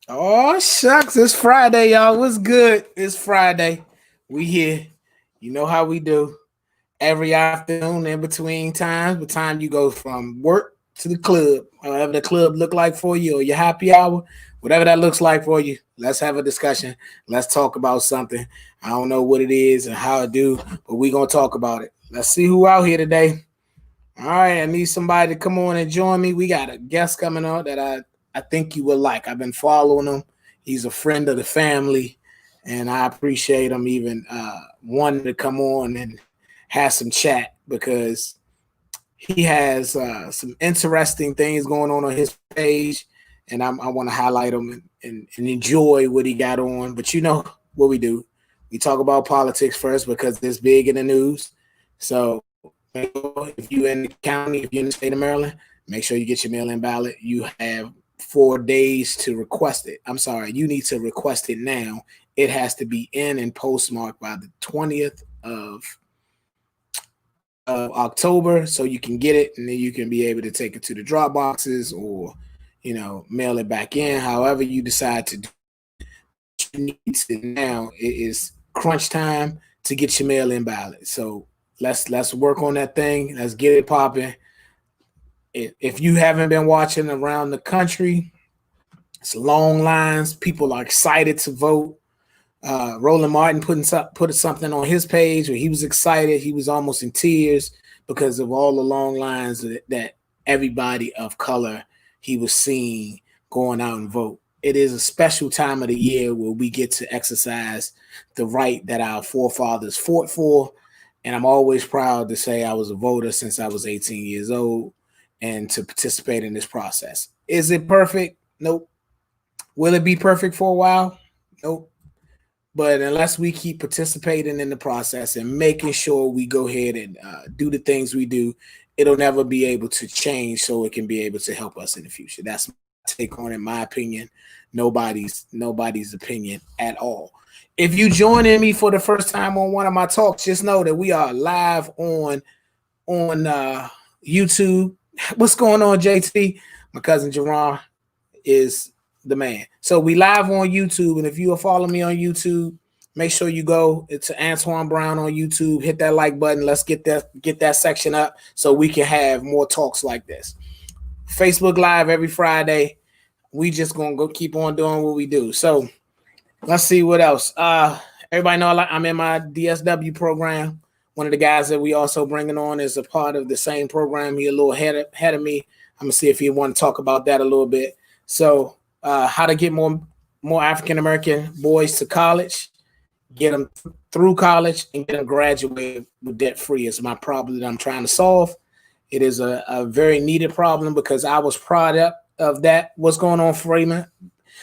Oh shucks, it's Friday, y'all. What's good? It's Friday. We here. You know how we do. Every afternoon in between times, the time you go from work to the club, whatever the club look like for you, or your happy hour, whatever that looks like for you. Let's have a discussion. Let's talk about something. I don't know what it is and how it do, but we gonna talk about it. Let's see who out here today. All right, I need somebody to come on and join me. We got a guest coming on that I think you will like. I've been following him. He's a friend of the family, and I appreciate him even wanting to come on and have some chat because he has some interesting things going on his page, and I want to highlight him and enjoy what he got on. But you know what we do? We talk about politics first because it's big in the news. So if you're in the county, if you're in the state of Maryland, make sure you get your mail-in ballot. You have 4 days to request it. I'm sorry, you need to request it now. It has to be in and postmarked by the 20th of October so you can get it and then you can be able to take it to the drop boxes or mail it back in. However you decide to do it, you need to now. It is crunch time to get your mail in ballot. So let's work on that thing. Let's get it popping. If you haven't been watching around the country, it's long lines. People are excited to vote. Roland Martin put something on his page where he was excited. He was almost in tears because of all the long lines that everybody of color he was seeing going out and vote. It is a special time of the year where we get to exercise the right that our forefathers fought for. And I'm always proud to say I was a voter since I was 18 years old and to participate in this process. Is it perfect? Nope. Will it be perfect for a while? Nope. But unless we keep participating in the process and making sure we go ahead and do the things we do, it'll never be able to change so it can be able to help us in the future. That's my take on it, my opinion. Nobody's opinion at all. If you joining me for the first time on one of my talks, just know that we are live on YouTube. What's going on, JT? My cousin Jerron is the man. So we live on YouTube, and if you are following me on YouTube, make sure you go to Antwan Brown on YouTube. Hit that like button. Let's get that section up so we can have more talks like this. Facebook Live every Friday. We just gonna go keep on doing what we do. So let's see what else. Everybody know I'm in my DSW program. One of the guys that we also bringing on is a part of the same program. He a little ahead of me. I'm gonna see if he want to talk about that a little bit. So how to get more African American boys to college, get them through college, and get them graduated with debt free is my problem that I'm trying to solve. It is a very needed problem because I was product of that. What's going on, Freeman?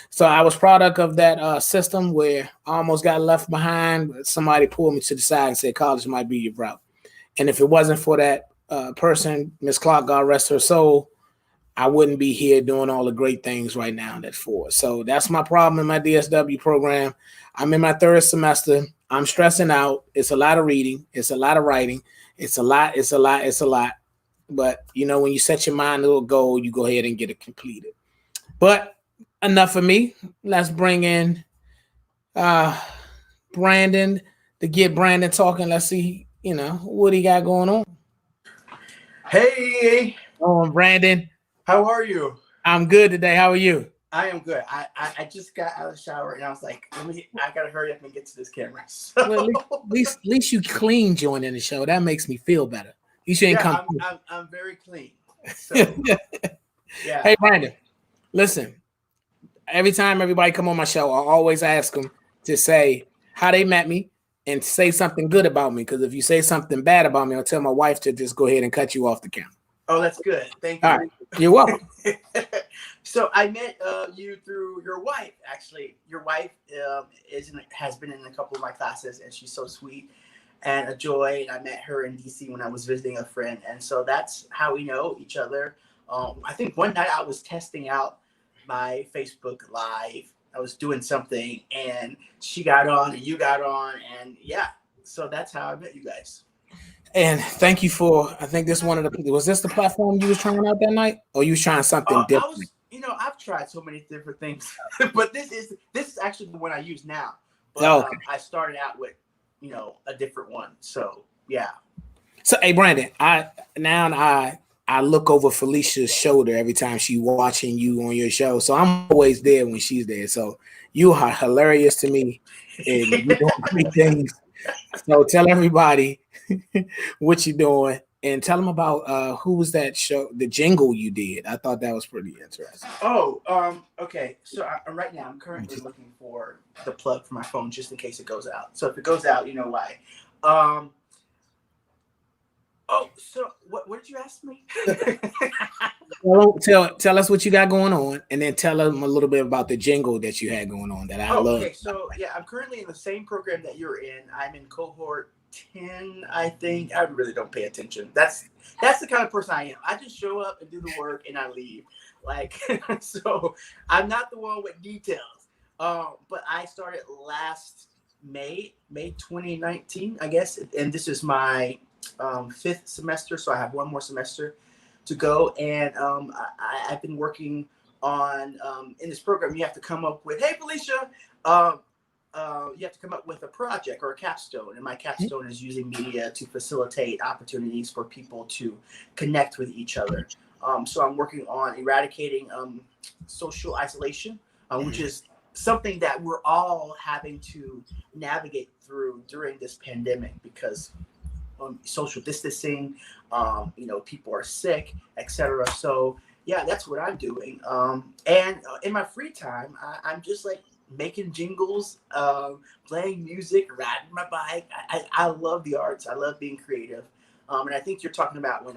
So I was product of that system where I almost got left behind. But somebody pulled me to the side and said college might be your route. And if it wasn't for that person, Miss Clark, God rest her soul, I wouldn't be here doing all the great things right now that's for. So that's my problem in my DSW program. I'm in my third semester. I'm stressing out. It's a lot of reading. It's a lot of writing. It's a lot. But when you set your mind to a goal, you go ahead and get it completed. But enough of me. Let's bring in Brandon to get Brandon talking. Let's see, what he got going on. Hey, Brandon. How are you? I'm good today. How are you? I am good. I just got out of the shower and I was like, I gotta hurry up and get to this camera. So. Well, at least you clean joining the show. That makes me feel better. You shouldn't come. I'm very clean. So, yeah. Hey, Brandon, listen. Every time everybody come on my show, I always ask them to say how they met me and say something good about me. Because if you say something bad about me, I'll tell my wife to just go ahead and cut you off the camera. Oh, that's good. Thank you. All right. You're welcome. So I met you through your wife. Actually, your wife has been in a couple of my classes, and she's so sweet and a joy. And I met her in DC when I was visiting a friend, and so that's how we know each other. I think one night I was testing out my Facebook Live. I was doing something, and she got on, and you got on, and yeah. So that's how I met you guys. And thank you for, I think this was this the platform you was trying out that night? Or you was trying something different? I've tried so many different things, but this is actually the one I use now. But Okay. I started out with, a different one. So yeah. So, hey, Brandon, I look over Felicia's shoulder every time she's watching you on your show. So I'm always there when she's there. So you are hilarious to me, and you're doing great things. So tell everybody what you're doing, and tell them about who was that show, the jingle you did. I thought that was pretty interesting. Oh, okay. So right now I'm currently looking for the plug for my phone just in case it goes out. So if it goes out, you know why. Um, oh, so what did you ask me? Tell us what you got going on, and then tell them a little bit about the jingle that you had going on that I Oh, love. okay. So yeah, I'm currently in the same program that you're in. I'm in cohort 10, I think. I really don't pay attention. That's the kind of person I am. I just show up and do the work and I leave. Like so I'm not the one with details. But I started last May 2019, I guess, and this is my fifth semester, so I have one more semester to go. And I've been working on in this program. You have to come up with, hey Felicia, you have to come up with a project or a capstone, and my capstone is using media to facilitate opportunities for people to connect with each other. So I'm working on eradicating social isolation, which is something that we're all having to navigate through during this pandemic because social distancing, people are sick, etc. So yeah, that's what I'm doing. And in my free time, I'm just like making jingles, playing music, riding my bike. I love the arts. I love being creative. And I think you're talking about when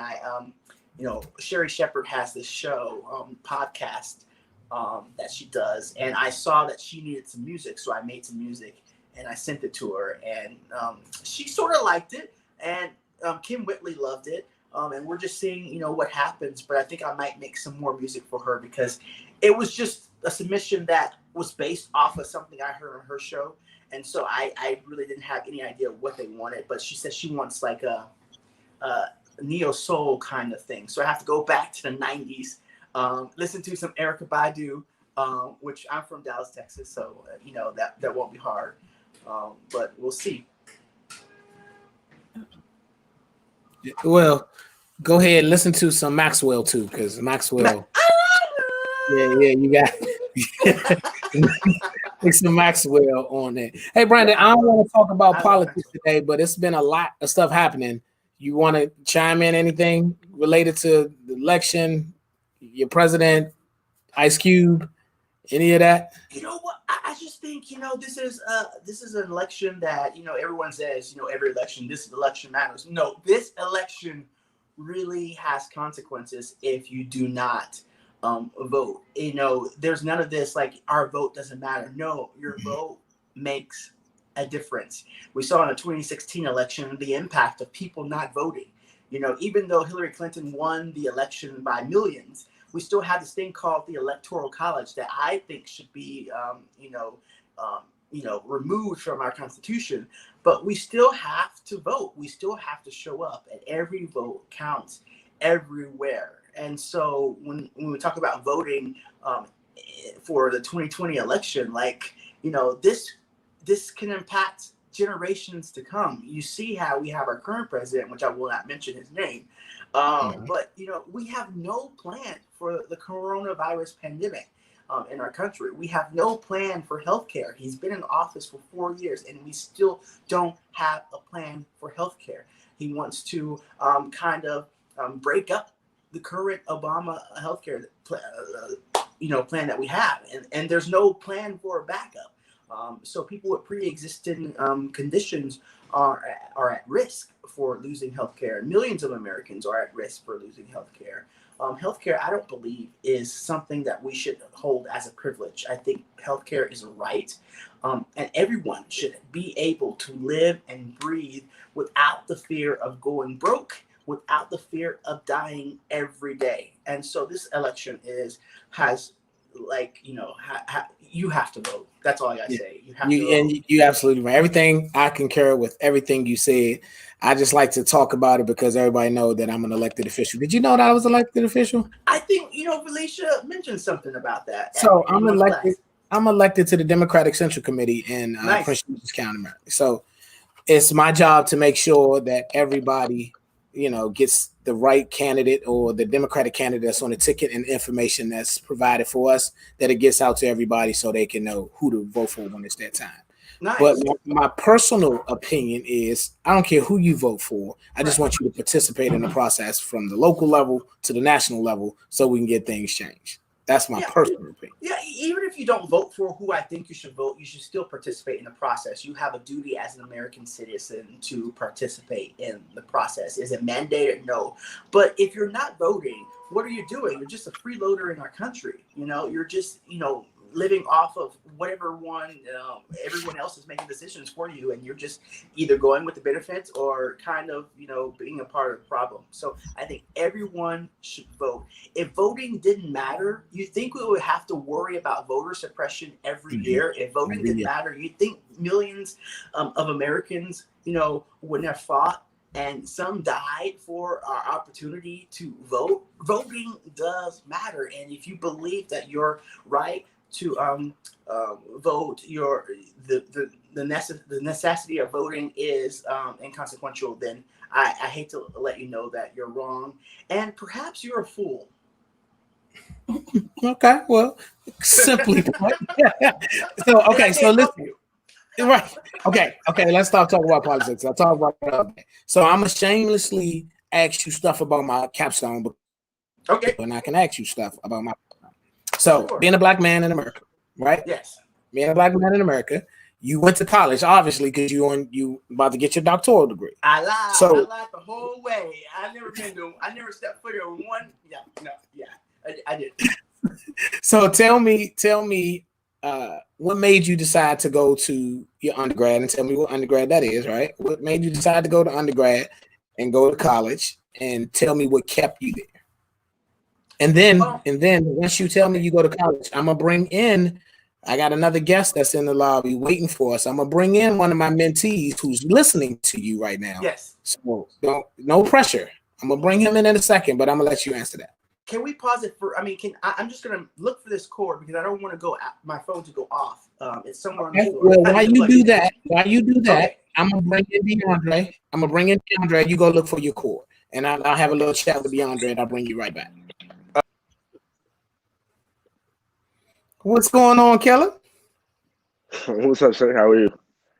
Sherry Shepherd has this show, podcast, that she does. And I saw that she needed some music. So I made some music and I sent it to her. And she sort of liked it. And Kim Whitley loved it. And we're just seeing, what happens. But I think I might make some more music for her because it was just a submission that was based off of something I heard on her show. And so I really didn't have any idea what they wanted. But she said she wants like a neo soul kind of thing. So I have to go back to the 90s, listen to some Erykah Badu, which I'm from Dallas, Texas. So, that won't be hard. But we'll see. Well, go ahead and listen to some Maxwell too, because Maxwell. Yeah, you got some Maxwell on there. Hey, Brandon, I don't want to talk about politics today, but it's been a lot of stuff happening. You want to chime in anything related to the election, your president, Ice Cube, any of that? You know what? I just think this is an election that everyone says every election this election matters. No, this election really has consequences if you do not vote. There's none of this like our vote doesn't matter. No, your vote makes a difference. We saw in the 2016 election the impact of people not voting. Even though Hillary Clinton won the election by millions, we still have this thing called the Electoral College that I think should be, removed from our Constitution. But we still have to vote. We still have to show up, and every vote counts everywhere. And so when we talk about voting for the 2020 election, this can impact generations to come. You see how we have our current president, which I will not mention his name, but we have no plan for the coronavirus pandemic in our country. We have no plan for healthcare. He's been in office for 4 years, and we still don't have a plan for healthcare. He wants to break up the current Obama healthcare plan that we have, and there's no plan for a backup. So people with pre-existing conditions are at risk for losing healthcare. Millions of Americans are at risk for losing healthcare. Healthcare, I don't believe, is something that we should hold as a privilege. I think healthcare is a right, and everyone should be able to live and breathe without the fear of going broke, without the fear of dying every day. And so this election has you have to vote. That's all I gotta say. You have to You vote. and you absolutely right. Everything I concur with everything you said. I just like to talk about it because everybody know that I'm an elected official. Did you know that I was elected official? I think Felicia mentioned something about that So in one class. I'm elected to the Democratic Central Committee in Nice. Prince George's County, Maryland. So it's my job to make sure that everybody, gets the right candidate or the Democratic candidate that's on the ticket and information that's provided for us, that it gets out to everybody so they can know who to vote for when it's that time. But Nice. my personal opinion is I don't care who you vote for. I just Right. want you to participate in the process from the local level to the national level so we can get things changed. That's my Yeah. personal opinion. Yeah, even if you don't vote for who I think you should vote, you should still participate in the process. You have a duty as an American citizen to participate in the process. Is it mandated? No. But if you're not voting, what are you doing? You're just a freeloader in our country. You're just, living off of whatever everyone else is making decisions for you, and you're just either going with the benefits or kind of, being a part of the problem. So I think everyone should vote. If voting didn't matter, you think we would have to worry about voter suppression every year? If voting didn't matter, you think millions of Americans, wouldn't have fought, and some died for our opportunity to vote? Voting does matter, and if you believe that your right to vote, the necessity of voting is inconsequential, then I hate to let you know that you're wrong, and perhaps you're a fool. Okay, well, simply put. So listen. Right. Okay. Let's stop talking about politics. I'll talk about so I'm gonna shamelessly ask you stuff about my capstone, Okay. and I can ask you stuff about my. So Sure. being a black man in America, right? Yes. Being a black man in America, you went to college, obviously, because you about to get your doctoral degree. I lied. So I lied the whole way. I never stepped foot in one. Yeah. No. Yeah. I did. So tell me, what made you decide to go to your undergrad, and tell me what undergrad that is, right? What made you decide to go to undergrad and go to college, and tell me what kept you there. And then once you tell me you go to college, I'm gonna bring in. I got another guest that's in the lobby waiting for us. I'm gonna bring in one of my mentees who's listening to you right now. Yes. So no pressure. I'm gonna bring him in a second, but I'm gonna let you answer that. Can we pause it for? I'm just gonna look for this cord because I don't want to my phone to go off. It's somewhere on the floor. Well, while you do that, Okay. I'm gonna bring in DeAndre. You go look for your cord, and I'll have a little chat with DeAndre, and I'll bring you right back. What's going on, Keller? What's up, sir? How are you?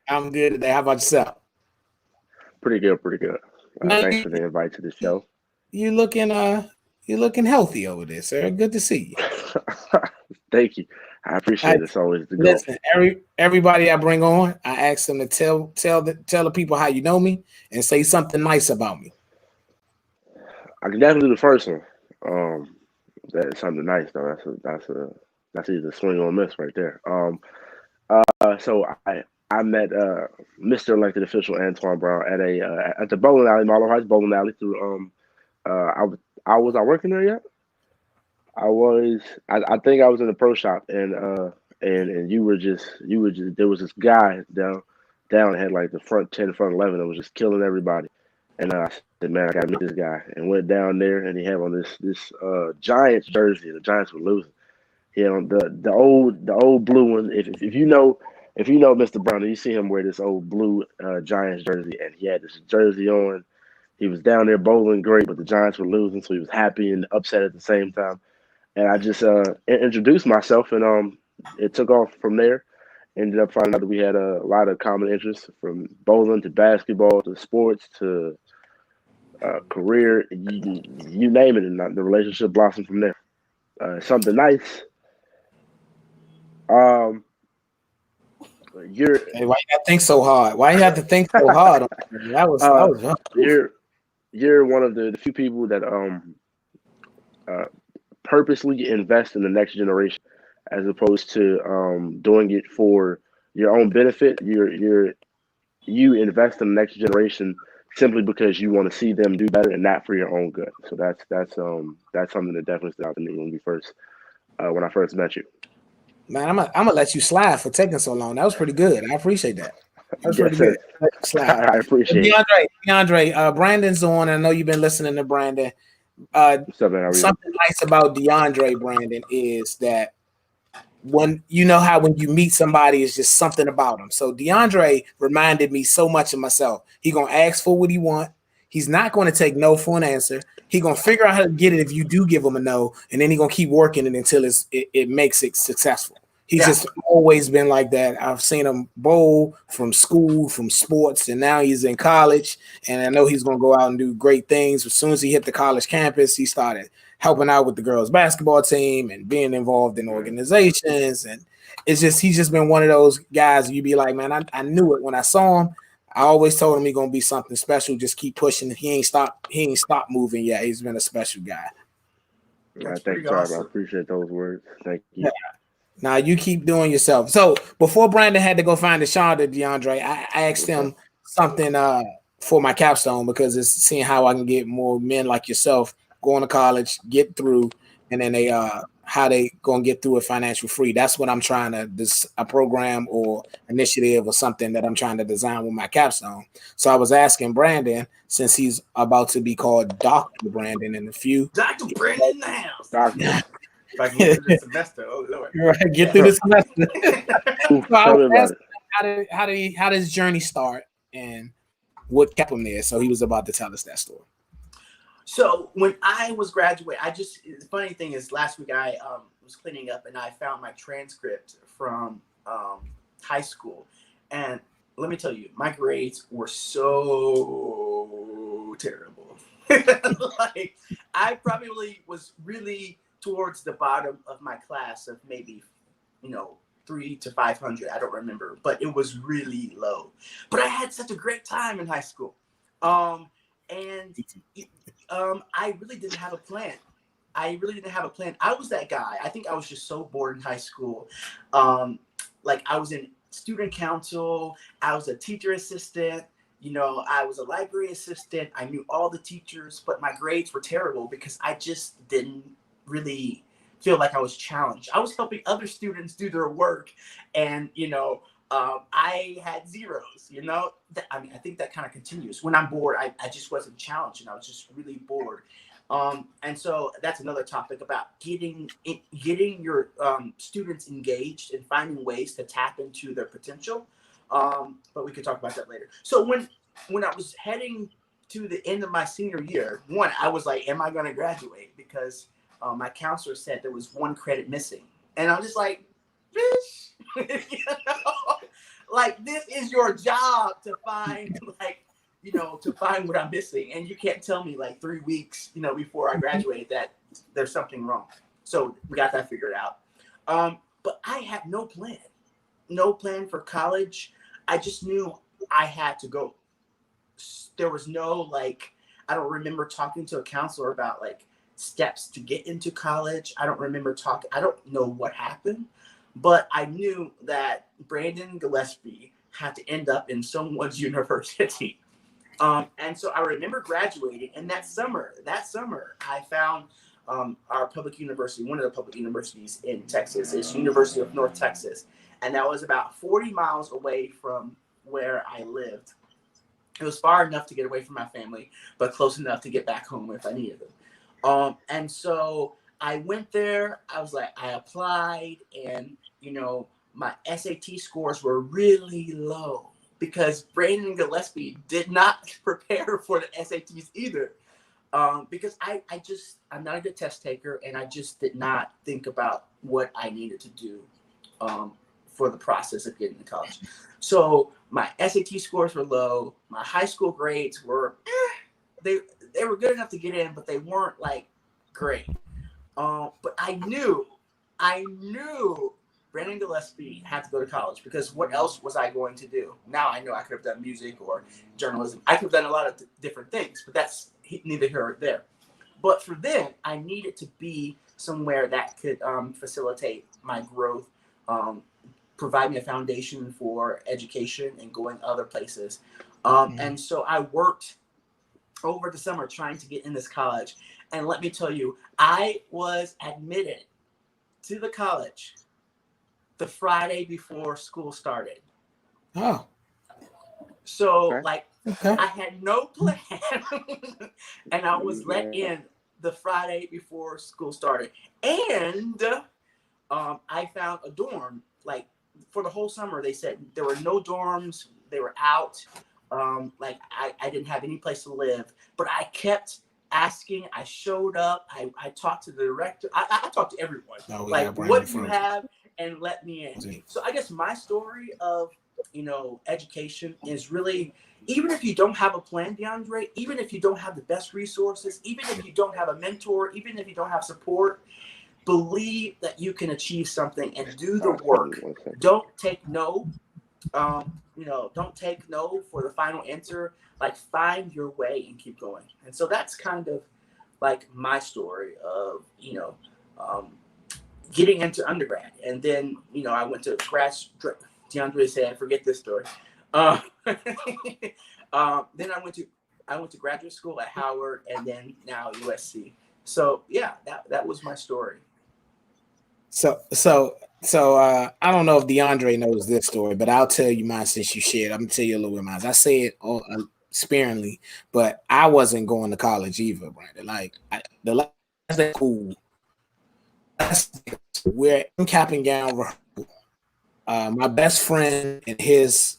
I'm good today. How about yourself? Pretty good. Thanks for the invite to the show. You're looking healthy over there, sir. Good to see you. Thank you. I appreciate it. It's always the goal. Listen, everybody I bring on, I ask them to tell the people how you know me and say something nice about me. I can definitely do the first one. That's something nice though. That's either swing or a miss right there. So I met Mr. Elected Official Antwan Brown at the bowling alley, Marlow Heights bowling alley. Through I was working there yet? I was. I think I was in the pro shop, and you were just there was this guy down had like the front 10, front 11 that was just killing everybody. And I said, man, I gotta meet this guy. And went down there, and he had on this Giants jersey. The Giants were losing. He had on the old blue one. If you know Mr. Brown, you see him wear this old blue Giants jersey, and he had this jersey on. He was down there bowling great, but the Giants were losing, so he was happy and upset at the same time. And I just introduced myself, and it took off from there. Ended up finding out that we had a lot of common interests, from bowling to basketball to sports to career, you name it, and the relationship blossomed from there. Something nice. You're Hey, why you gotta think so hard? Why you have to think so hard? That was you're one of the few people that purposely invest in the next generation, as opposed to doing it for your own benefit. You invest in the next generation simply because you want to see them do better and not for your own good. So that's something that definitely stood out to me when I first met you. Man, I'm gonna let you slide for taking so long. That was pretty good. I appreciate that. That was Yes, pretty good. sir. Slide. I appreciate it. DeAndre, Brandon's on. I know you've been listening to Brandon. What's up, man? How are you? Something nice about DeAndre, Brandon, is that when you know how when you meet somebody, it's just something about him. So DeAndre reminded me so much of myself. He gonna ask for what he want. He's not going to take no for an answer. He gonna figure out how to get it if you do give him a no, and then he gonna keep working it until it makes it successful. He's Yeah. just always been like that. I've seen him bowl from school, from sports, and now he's in college. And I know he's gonna go out and do great things. As soon as he hit the college campus, he started helping out with the girls' basketball team and being involved in organizations. And it's just he's just been one of those guys. You'd be like, man, I knew it when I saw him. I always told him he's gonna be something special. Just keep pushing. He ain't stopped moving yet. He's been a special guy. I That's thank pretty you. I awesome. appreciate those words. Thank Yeah. you. Now you keep doing yourself. So before Brandon had to go find the Shonda, DeAndre, I asked What's up? him something for my capstone because it's seeing how I can get more men like yourself going to college, get through, and then they how they gonna get through it financial free. That's what I'm trying to a program or initiative or something that I'm trying to design with my capstone. So I was asking Brandon, since he's about to be called Dr. Brandon in a few. Dr. Brandon in the house. Doctor. If I can get through this semester, oh Lord. Right, get Yeah. through the semester. Ooh, So I tell was me about asking it. him how did his journey start and what kept him there. So he was about to tell us that story. So when I was graduating, the funny thing is last week I was cleaning up and I found my transcript from high school. And let me tell you, my grades were so terrible. Like I probably was really towards the bottom of my class of maybe, 3 to 500. I don't remember, but it was really low. But I had such a great time in high school. And I really didn't have a plan. I was that guy. I think I was just so bored in high school. Like I was in student council. I was a teacher assistant. I was a library assistant. I knew all the teachers, but my grades were terrible because I just didn't really feel like I was challenged. I was helping other students do their work, and I had zeros. I think that kind of continues. When I'm bored, I just wasn't challenged, and I was just really bored. And so that's another topic about getting your students engaged and finding ways to tap into their potential. But we could talk about that later. So when I was heading to the end of my senior year, I was like, am I going to graduate? Because my counselor said there was one credit missing. And I'm just like, bitch, like this is your job to find to find what I'm missing. And you can't tell me like 3 weeks, before I graduated that there's something wrong. So we got that figured out. But I had no plan for college. I just knew I had to go. There was no I don't remember talking to a counselor about steps to get into college. I don't remember talking. I don't know what happened, but I knew that Brandon Gillespie had to end up in someone's university. And so I remember graduating, and that summer, I found our public university, one of the public universities in Texas, is University of North Texas, and that was about 40 miles away from where I lived. It was far enough to get away from my family, but close enough to get back home if I needed them. And so I went there. I applied, and my SAT scores were really low because Brandon Gillespie did not prepare for the SATs either. Because I'm not a good test taker, and I just did not think about what I needed to do for the process of getting to college. So my SAT scores were low. My high school grades were, they were good enough to get in, but they weren't great. But I knew Brandon Gillespie had to go to college because what else was I going to do? Now I know I could have done music or journalism. I could have done a lot of different things, but that's neither here or there. But for them, I needed to be somewhere that could facilitate my growth, provide me a foundation for education and going other places. And so I worked over the summer trying to get in this college. And let me tell you, I was admitted to the college the Friday before school started. Oh. So Okay. like Okay. I had no plan, and I was let in the Friday before school started, and I found a dorm. Like for the whole summer, they said there were no dorms; they were out. Like I didn't have any place to live, but I kept asking. I showed up. I talked to the director. I talked to everyone. No, Like, what do you have, and let me in. So I guess my story of education is really, even if you don't have a plan, DeAndre, even if you don't have the best resources, even if you don't have a mentor, even if you don't have support, believe that you can achieve something and do the work. Don't take no. Don't take no for the final answer. Like, find your way and keep going. And so that's kind of like my story of getting into undergrad, and then I went to grad. DeAndre said, "Forget this story." Then I went to graduate school at Howard, and then now USC. So yeah, that was my story. So I don't know if DeAndre knows this story, but I'll tell you mine since you shared. I'm gonna tell you a little bit mine. I say it sparingly, but I wasn't going to college either, Brandon. Like the last day of school, we're in cap and gown rehearsal. My best friend and his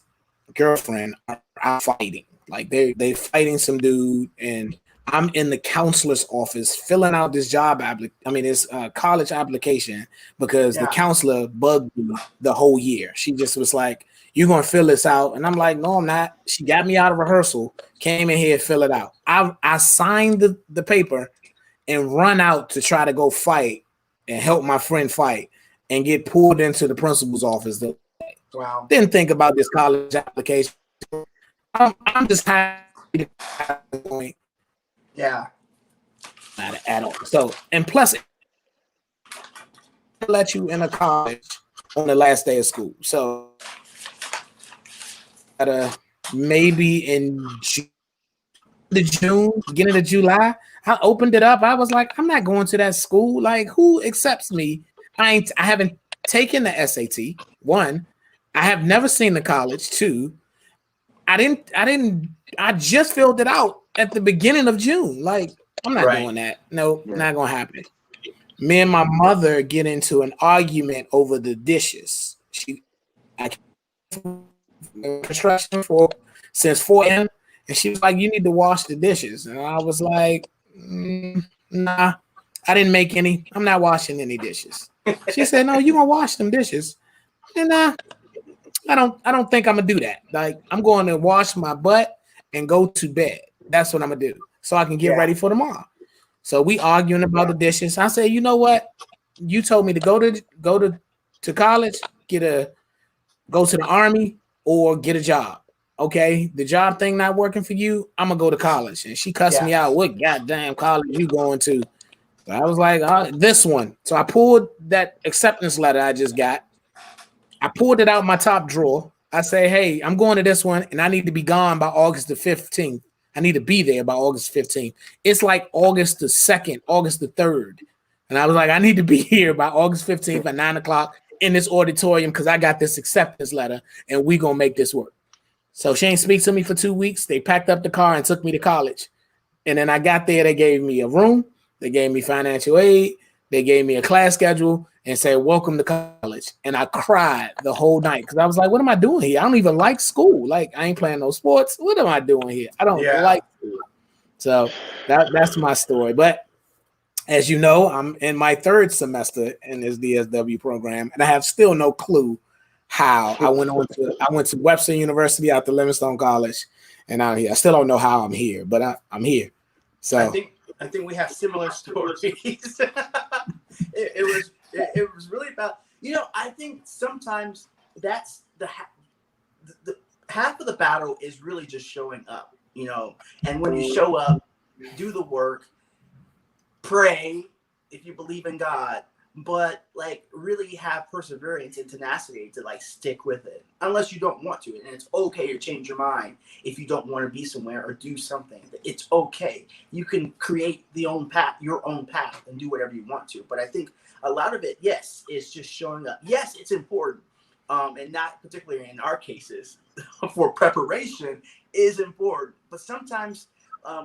girlfriend are out fighting. Like they fighting some dude, and I'm in the counselor's office filling out this this college application because the counselor bugged me the whole year. She just was like, "You're gonna fill this out," and I'm like, "No, I'm not." She got me out of rehearsal, came in here, fill it out. I signed the paper and run out to try to go fight and help my friend fight and get pulled into the principal's office. Wow. Didn't think about this college application. I'm just happy to have the point. Yeah. At all. So, and plus, let you in a college on the last day of school. So, maybe in June, beginning of July, I opened it up. I was like, I'm not going to that school. Like, who accepts me? I haven't taken the SAT. One, I have never seen the college. Two, I just filled it out at the beginning of June. Like, I'm not doing that. No, not gonna happen. Me and my mother get into an argument over the dishes. I construction since 4 a.m. and she was like, "You need to wash the dishes." And I was like, "Nah, I didn't make any. I'm not washing any dishes." She said, "No, you're gonna wash them dishes." And I don't think I'm gonna do that. Like, I'm going to wash my butt and go to bed. That's what I'm gonna do so I can get ready for tomorrow. So we arguing about the dishes. I said, "You know what? You told me to go to college, go to the army or get a job. Okay, the job thing not working for you, I'm gonna go to college." And she cussed me out. "What goddamn college you going to?" So I was like, "This one." So I pulled that acceptance letter I just got. I pulled it out my top drawer. I say, "Hey, I'm going to this one, and I need to be gone by August the 15th. I need to be there by August 15th. It's like August the 2nd, August the 3rd. And I was like, I need to be here by August 15th at 9:00 in this auditorium because I got this acceptance letter, and we going to make this work." So she ain't speak to me for 2 weeks. They packed up the car and took me to college. And then I got there. They gave me a room. They gave me financial aid. They gave me a class schedule and said, "Welcome to college." And I cried the whole night because I was like, what am I doing here? I don't even like school. Like, I ain't playing no sports. What am I doing here? I don't like school. So that's my story. But as you know, I'm in my 3rd semester in this DSW program, and I have still no clue how I went to Webster University out to Livingstone College, and I'm here. I still don't know how I'm here, but I'm here. So I think we have similar stories. It was really about, I think sometimes that's the half of the battle is really just showing up, and when you show up, do the work, pray if you believe in God, but like really have perseverance and tenacity to like stick with it, unless you don't want to. And it's okay to change your mind if you don't want to be somewhere or do something. It's okay. You can create your own path, and do whatever you want to. But I think a lot of it, yes, is just showing up. Yes, it's important, and not particularly in our cases for preparation is important. But sometimes,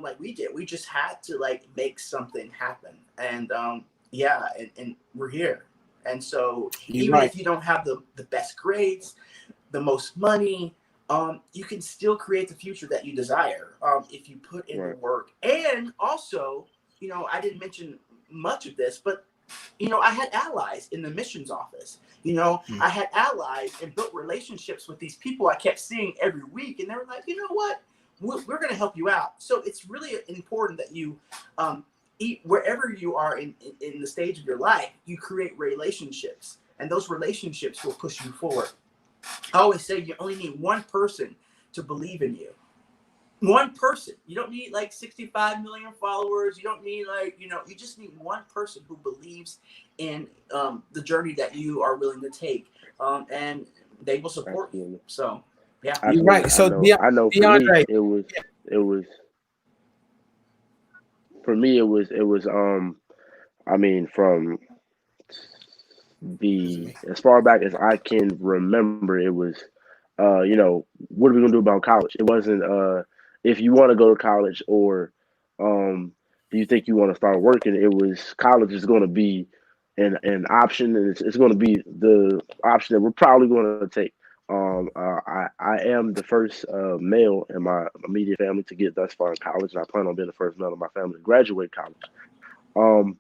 like we did, we just had to like make something happen, and and we're here. And so even if you don't have the best grades, the most money, you can still create the future that you desire, if you put in the work. And also, I didn't mention much of this, but I had allies in the missions office. I had allies and built relationships with these people I kept seeing every week, and they were like, you know what, we're going to help you out. So it's really important that you wherever you are in the stage of your life, you create relationships, and those relationships will push you forward. I always say you only need one person to believe in you. One person. You don't need like 65 million followers. You don't need you just need one person who believes in the journey that you are willing to take, and they will support you. So yeah, you're right. So I know for DeAndre, it was I mean, from as far back as I can remember, it was what are we gonna do about college? It wasn't if you want to go to college, or do you think you want to start working. It was college is going to be an option, and it's going to be the option that we're probably going to take. I am the first male in my immediate family to get thus far in college, and I plan on being the first male in my family to graduate college. Um,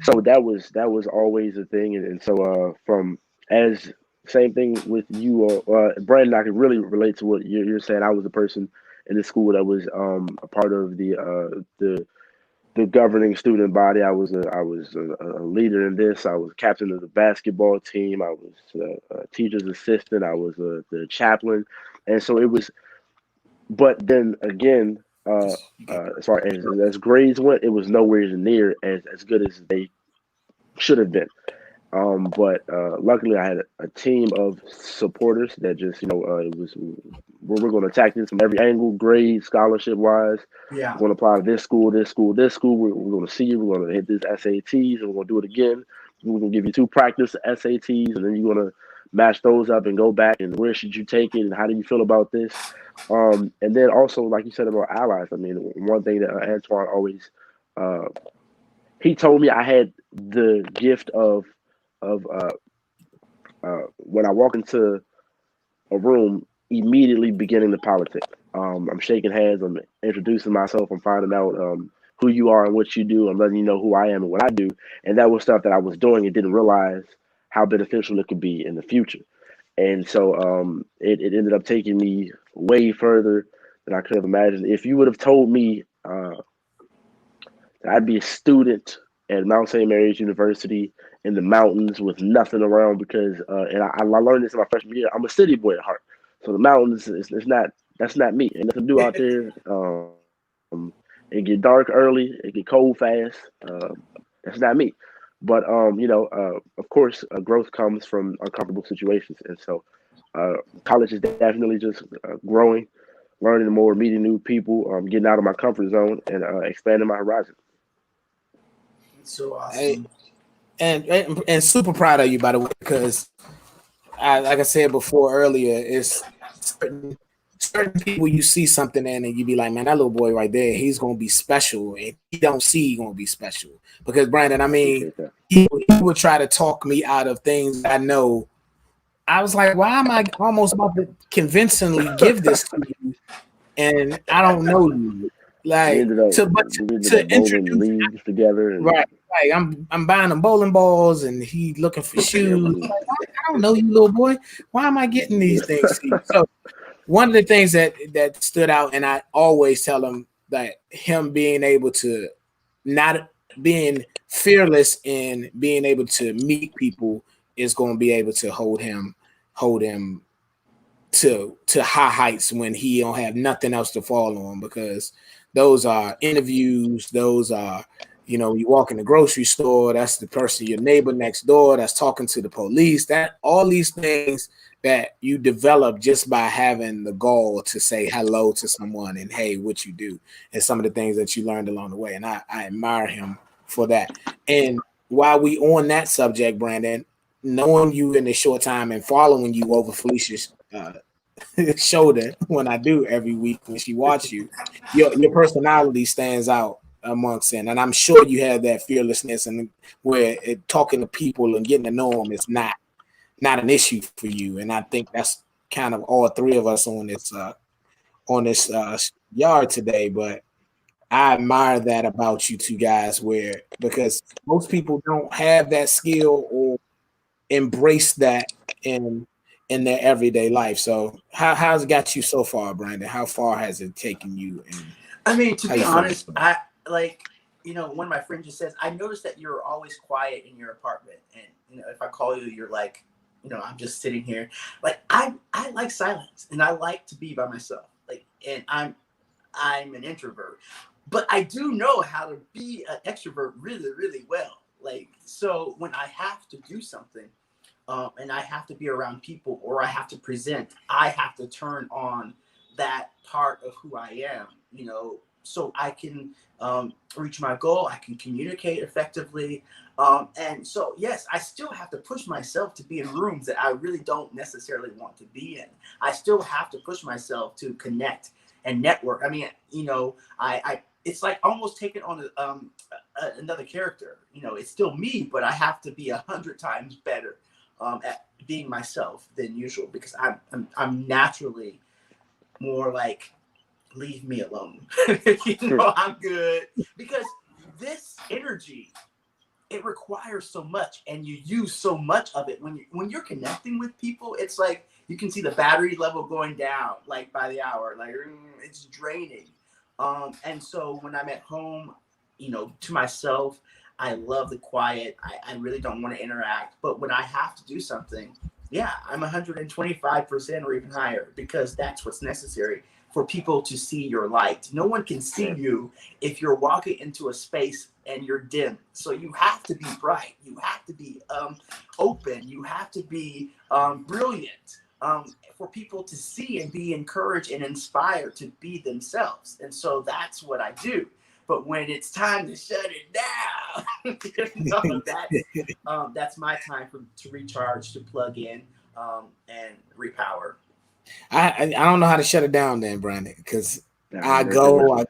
so that was always a thing, and so from as same thing with you, Brandon. I can really relate to what you're saying. I was a person in the school that was a part of the governing student body. I was a leader in this. I was captain of the basketball team. I was a teacher's assistant. I was the chaplain, and so it was. But then again, as far as grades went, it was nowhere near as good as they should have been. But luckily, I had a team of supporters that just, it was we're going to attack this from every angle, grade, scholarship wise. yeah. We're going to apply to this school, this school, this school. We're going to see you. We're going to hit this SATs, and we're going to do it again. We're going to give you 2 practice SATs, and then you're going to match those up and go back. And where should you take it? And how do you feel about this? And then also, like you said about allies, I mean, one thing that Antwan always he told me I had the gift of when I walk into a room, immediately beginning the politics. I'm shaking hands. I'm introducing myself. I'm finding out who you are and what you do. I'm letting you know who I am and what I do. And that was stuff that I was doing and didn't realize how beneficial it could be in the future. And so it ended up taking me way further than I could have imagined. If you would have told me that I'd be a student at Mount St. Mary's University in the mountains with nothing around, because and I learned this in my freshman year. I'm a city boy at heart, so the mountains is not that's not me. Ain't nothing to do out there. It get dark early. It get cold fast. That's not me. But of course, growth comes from uncomfortable situations, and so college is definitely just growing, learning more, meeting new people, getting out of my comfort zone, and expanding my horizon. So Hey, awesome. and super proud of you, by the way, because like I said before earlier, it's certain people you see something in and you be like, man, that little boy right there, he's gonna be special, and he don't see he gonna be special. Because Brandon, I mean, Appreciate that. he would try to talk me out of things I know. I was like, why am I almost about to convincingly give this to you, and I don't know you, We like ended up to but we ended to up bowling introduce. leagues together, and Right. Like I'm buying him bowling balls and he looking for yeah, shoes. Like, I don't know you, little boy. Why am I getting these things to you? So one of the things that stood out, and I always tell him that him being able to not being fearless in being able to meet people is going to be able to hold him to high heights when he don't have nothing else to fall on, because those are interviews, those are You know, you walk in the grocery store, that's the person, your neighbor next door, that's talking to the police. That all these things that you develop just by having the goal to say hello to someone and hey, what you do, and some of the things that you learned along the way. And I admire him for that. And while we on that subject, Brandon, knowing you in a short time and following you over Felicia's shoulder when I do every week when she watch you, your personality stands out amongst it, and I'm sure you have that fearlessness and where talking to people and getting to know them is not an issue for you. And I think that's kind of all three of us on this yard today. But I admire that about you two guys, where because most people don't have that skill or embrace that in their everyday life. So how's it got you so far, Brandon? How far has it taken you? And I mean, to be honest, I like, you know, one of my friends just says, I noticed that you're always quiet in your apartment. And, you know, if I call you, you're like, you know, I'm just sitting here. Like, I like silence and I like to be by myself. Like, and I'm an introvert, but I do know how to be an extrovert really, really well. Like, so when I have to do something, and I have to be around people or I have to present, I have to turn on that part of who I am, you know, so I can reach my goal, I can communicate effectively. And so, yes, I still have to push myself to be in rooms that I really don't necessarily want to be in. I still have to push myself to connect and network. I mean, you know, I it's like almost taking on another character. You know, it's still me, but I have to be 100 times better at being myself than usual, because I'm naturally more like, leave me alone. You know, I'm good, because this energy, it requires so much and you use so much of it when you're connecting with people. It's like you can see the battery level going down like by the hour, like it's draining. And so when I'm at home, you know, to myself, I love the quiet. I really don't want to interact. But when I have to do something, yeah, I'm 125% or even higher, because that's what's necessary for people to see your light. No one can see you if you're walking into a space and you're dim. So you have to be bright. You have to be open. You have to be brilliant for people to see and be encouraged and inspired to be themselves. And so that's what I do. But when it's time to shut it down, you know, that's my time to recharge, to plug in, and repower. I don't know how to shut it down then, Brandon, because I go. I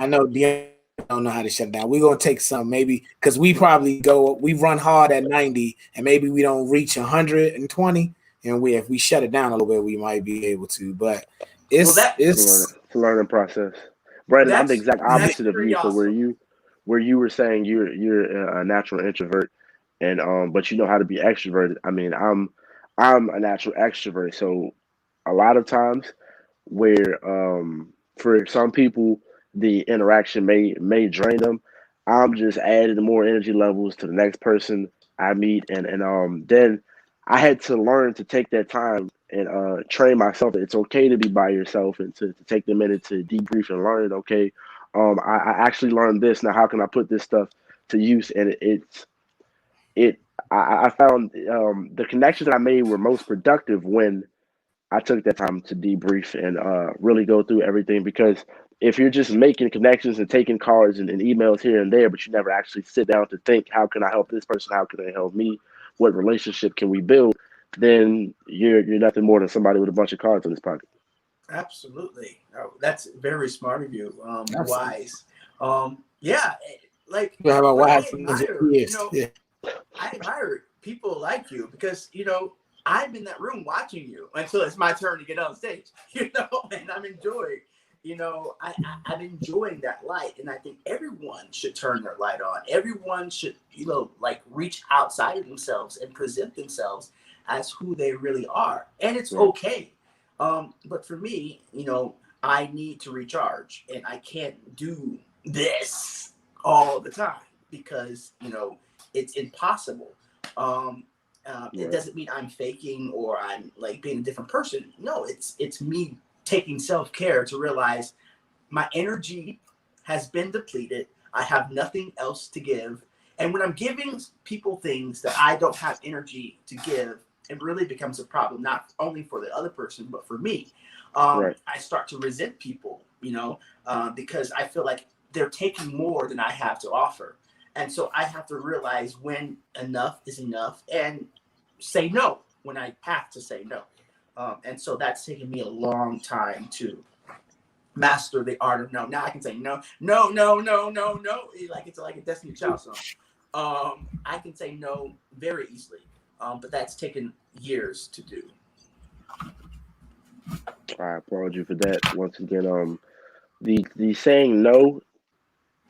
know Dion don't know how to shut it down. We're gonna take some maybe because we probably we run hard at 90 and maybe we don't reach 120, and if we shut it down a little bit, we might be able to. But it's it's a learning process. Brandon, I'm the exact opposite of you. So awesome. where you were saying you're a natural introvert, and but you know how to be extroverted. I mean, I'm a natural extrovert. So a lot of times where for some people the interaction may drain them, I'm just adding more energy levels to the next person I meet, and then I had to learn to take that time and train myself that it's okay to be by yourself and to take the minute to debrief and learn. Okay, I actually learned this. Now, how can I put this stuff to use? And it I found the connections that I made were most productive when I took that time to debrief and really go through everything. Because if you're just making connections and taking cards and emails here and there, but you never actually sit down to think, how can I help this person? How can they help me? What relationship can we build? Then you're nothing more than somebody with a bunch of cards in his pocket. Absolutely. Oh, that's very smart of you. Wise. Yeah, like, how about but I wise? admire, you know, I admire people like you, because, you know, I'm in that room watching you until it's my turn to get on stage, you know, and I'm enjoying, you know, I'm enjoying that light. And I think everyone should turn their light on. Everyone should, you know, like reach outside of themselves and present themselves as who they really are. And it's okay. But for me, you know, I need to recharge, and I can't do this all the time because, you know, it's impossible. It doesn't mean I'm faking or I'm like being a different person. No, it's me taking self-care to realize my energy has been depleted. I have nothing else to give. And when I'm giving people things that I don't have energy to give, it really becomes a problem, not only for the other person, but for me. Right. I start to resent people, because I feel like they're taking more than I have to offer. And so I have to realize when enough is enough and say no when I have to say no. And so that's taken me a long time to master the art of no. Now I can say no, no, no, no, no, no. Like it's like a Destiny Child song. I can say no very easily, but that's taken years to do. I applaud you for that. Once again, the saying no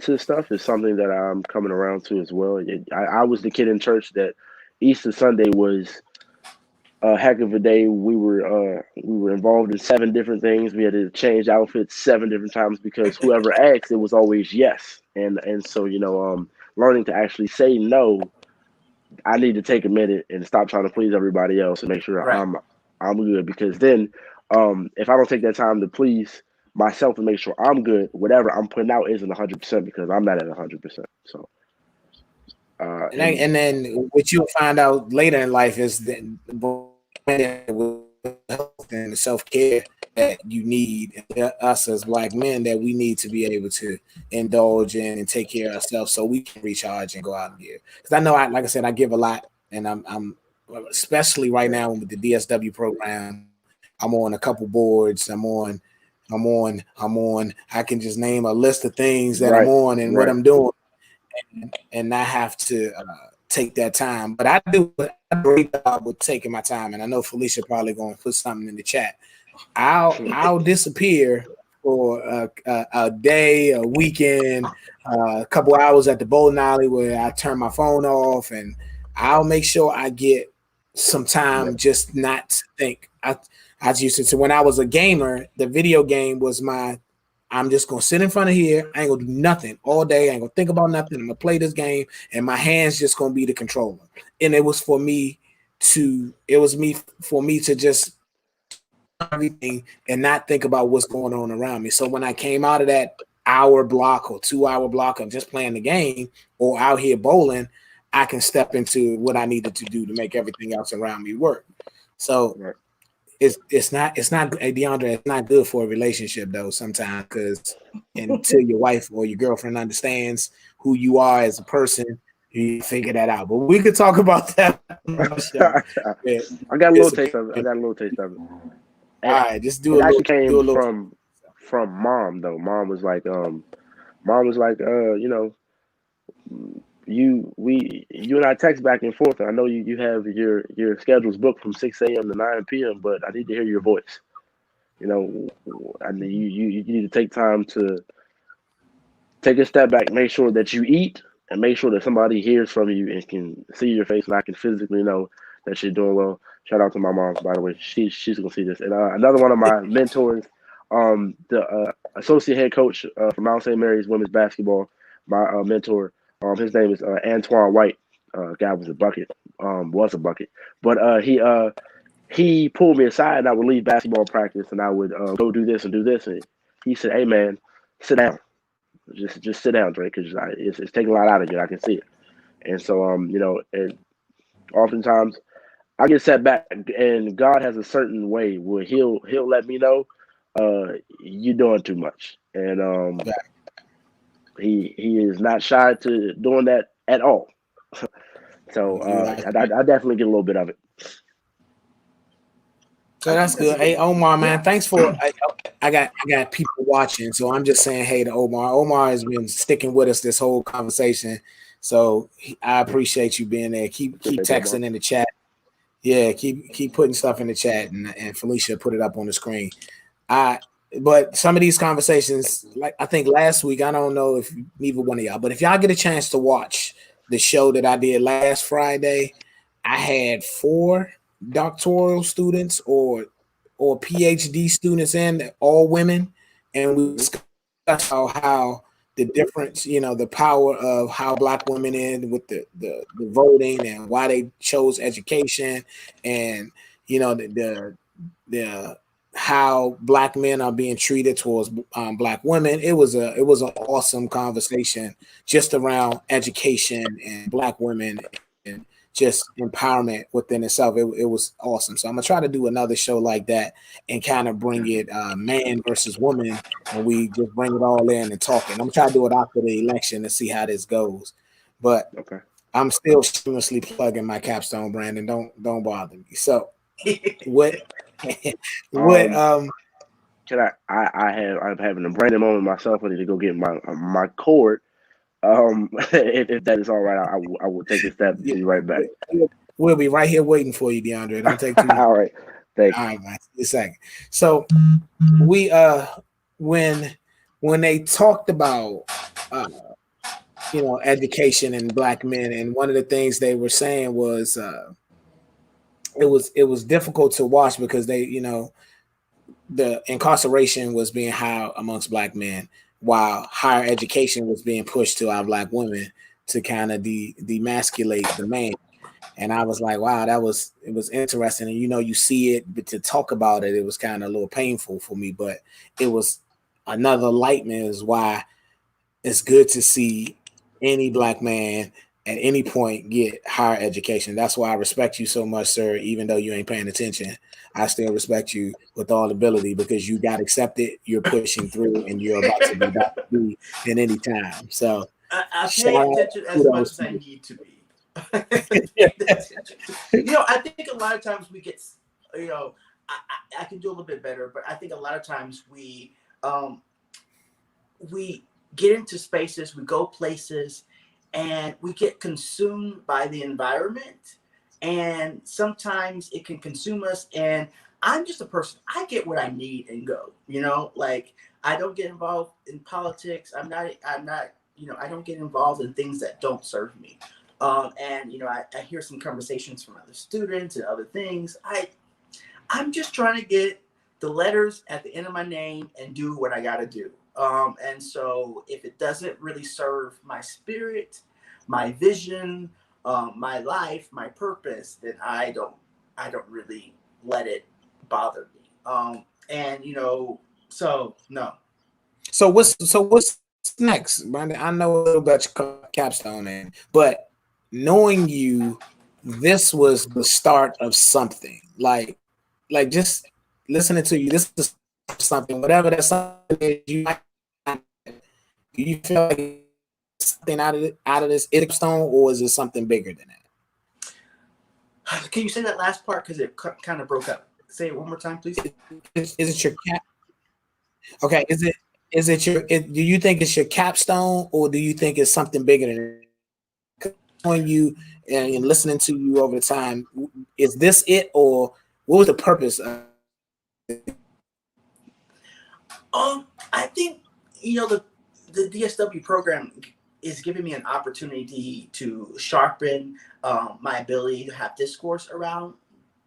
to stuff is something that I'm coming around to as well. I was the kid in church that Easter Sunday was a heck of a day. We were involved in 7 different things. We had to change outfits 7 different times because whoever asked, it was always yes. And so learning to actually say no, I need to take a minute and stop trying to please everybody else and make sure Right. I'm good, because then if I don't take that time to please myself and make sure I'm good, whatever I'm putting out isn't 100% because I'm not at 100%. So and And then what you'll find out later in life is that health and self care that you need, us as black men, that we need to be able to indulge in and take care of ourselves so we can recharge and go out and give. Because I know, like I said, I give a lot, and I'm especially right right, now with the DSW program. I'm on a couple boards. I'm on. I can just name a list of things that I'm right, on and what right. I'm doing, and not have to take that time. But I do a great job with taking my time, and I know Felicia probably going to put something in the chat. I'll disappear for a day, a weekend, a couple hours at the bowling alley where I turn my phone off, and I'll make sure I get some time Yep. just not to think. I used to, when I was a gamer, the video game was my. I'm just gonna sit in front of here. I ain't gonna do nothing all day. I ain't gonna think about nothing. I'm gonna play this game, and my hands just gonna be the controller. And it was for me to. It was me for me to just everything and not think about what's going on around me. So when I came out of that hour block or 2 hour block of just playing the game or out here bowling, I can step into what I needed to do to make everything else around me work. So Right. it's not DeAndre, it's not good for a relationship though sometimes, because until your wife or your girlfriend understands who you are as a person, you figure that out. But we could talk about that on the show. Yeah, I got a little it's taste of it. I a, got a little taste of it. all And right, just it actually do came a little. from mom though. Mom was like, you and I text back and forth. I know you have your schedules booked from 6 a.m. to 9 p.m., but I need to hear your voice. You know, I mean, you need to take time to take a step back, make sure that you eat, and make sure that somebody hears from you and can see your face, and I can physically know that you're doing well. Shout out to my mom, by the way. She's gonna see this. And another one of my mentors, the associate head coach for Mount St. Mary's women's basketball, my mentor. His name is Antwan White. Guy was a bucket, but he pulled me aside, and I would leave basketball practice, and I would go do this and do this, and he said, "Hey man, sit down." Just sit down, Drake, because it's taking a lot out of you. I can see it. And so, and oftentimes I get set back, and God has a certain way where He'll let me know, you're doing too much, and he is not shy to doing that at all. So You like I definitely get a little bit of it. So I that's think that's a good. Hey good. Omar, man, Yeah. thanks for. I got people watching, so I'm just saying hey to Omar. Omar has been sticking with us this whole conversation, so I appreciate you being there. Keep Appreciate that, Mark. texting in the chat. Yeah, keep putting stuff in the chat, and Felicia put it up on the screen. I but some of these conversations, like I think last week, I don't know if neither one of y'all, but if y'all get a chance to watch the show that I did last Friday, I had 4 doctoral students or PhD students in, all women, and we Hmm. discussed how the difference, the power of how black women in with the voting and why they chose education, and the how black men are being treated towards black women. It was an awesome conversation just around education and black women and just empowerment within itself. It was awesome. So I'm gonna try to do another show like that and kind of bring it man versus woman, and we just bring it all in and talk it. I'm gonna try to do it after the election to see how this goes. But Okay. I'm still shamelessly plugging my capstone brand, and don't bother me. So what what Um, can I'm having a branding moment myself. I need to go get my cord. If that is all right, I will take a step and yeah, be right back. we'll be right here waiting for you, DeAndre. Don't take too long. All right. Thank All you. right, man. Just a second. So we when they talked about uh education and black men, and one of the things they were saying was it was difficult to watch because they, the incarceration was being high amongst black men, while higher education was being pushed to our black women to kind of demasculate the man. And I was like, wow, it was interesting. And you see it, but to talk about it, it was kind of a little painful for me. But it was another lightning is why it's good to see any black man at any point get higher education. That's why I respect you so much, sir. Even though you ain't paying attention, I still respect you with all ability because you got accepted, you're pushing through, and you're about to be back to be in any time. So I shout pay out, attention as much kudos as to I you. need to be. Pay attention. I think a lot of times we get, I can do a little bit better, but I think a lot of times um, we get into spaces, we go places, and we get consumed by the environment. And sometimes it can consume us. And I'm just a person, I get what I need and go, like I don't get involved in politics. I'm not, I don't get involved in things that don't serve me. And, I hear some conversations from other students and other things. I'm just trying to get the letters at the end of my name and do what I got to do. And so if it doesn't really serve my spirit, my vision, my life, my purpose, then I don't really let it bother me. And so no. So what's next, Brandon? I know a little about your capstone, but knowing you, this was the start of something. Like just listening to you, this is something. Whatever that something is, do you feel like something out of this capstone, or is it something bigger than Can you say that last part because it kind of broke up? Say it one more time, please. that? Is it your cap? Okay, is it your? Do you think it's your capstone, or do you think it's something bigger than on you and listening to you over the time? Is this it, or what was the purpose of I think the DSW program is giving me an opportunity to sharpen my ability to have discourse around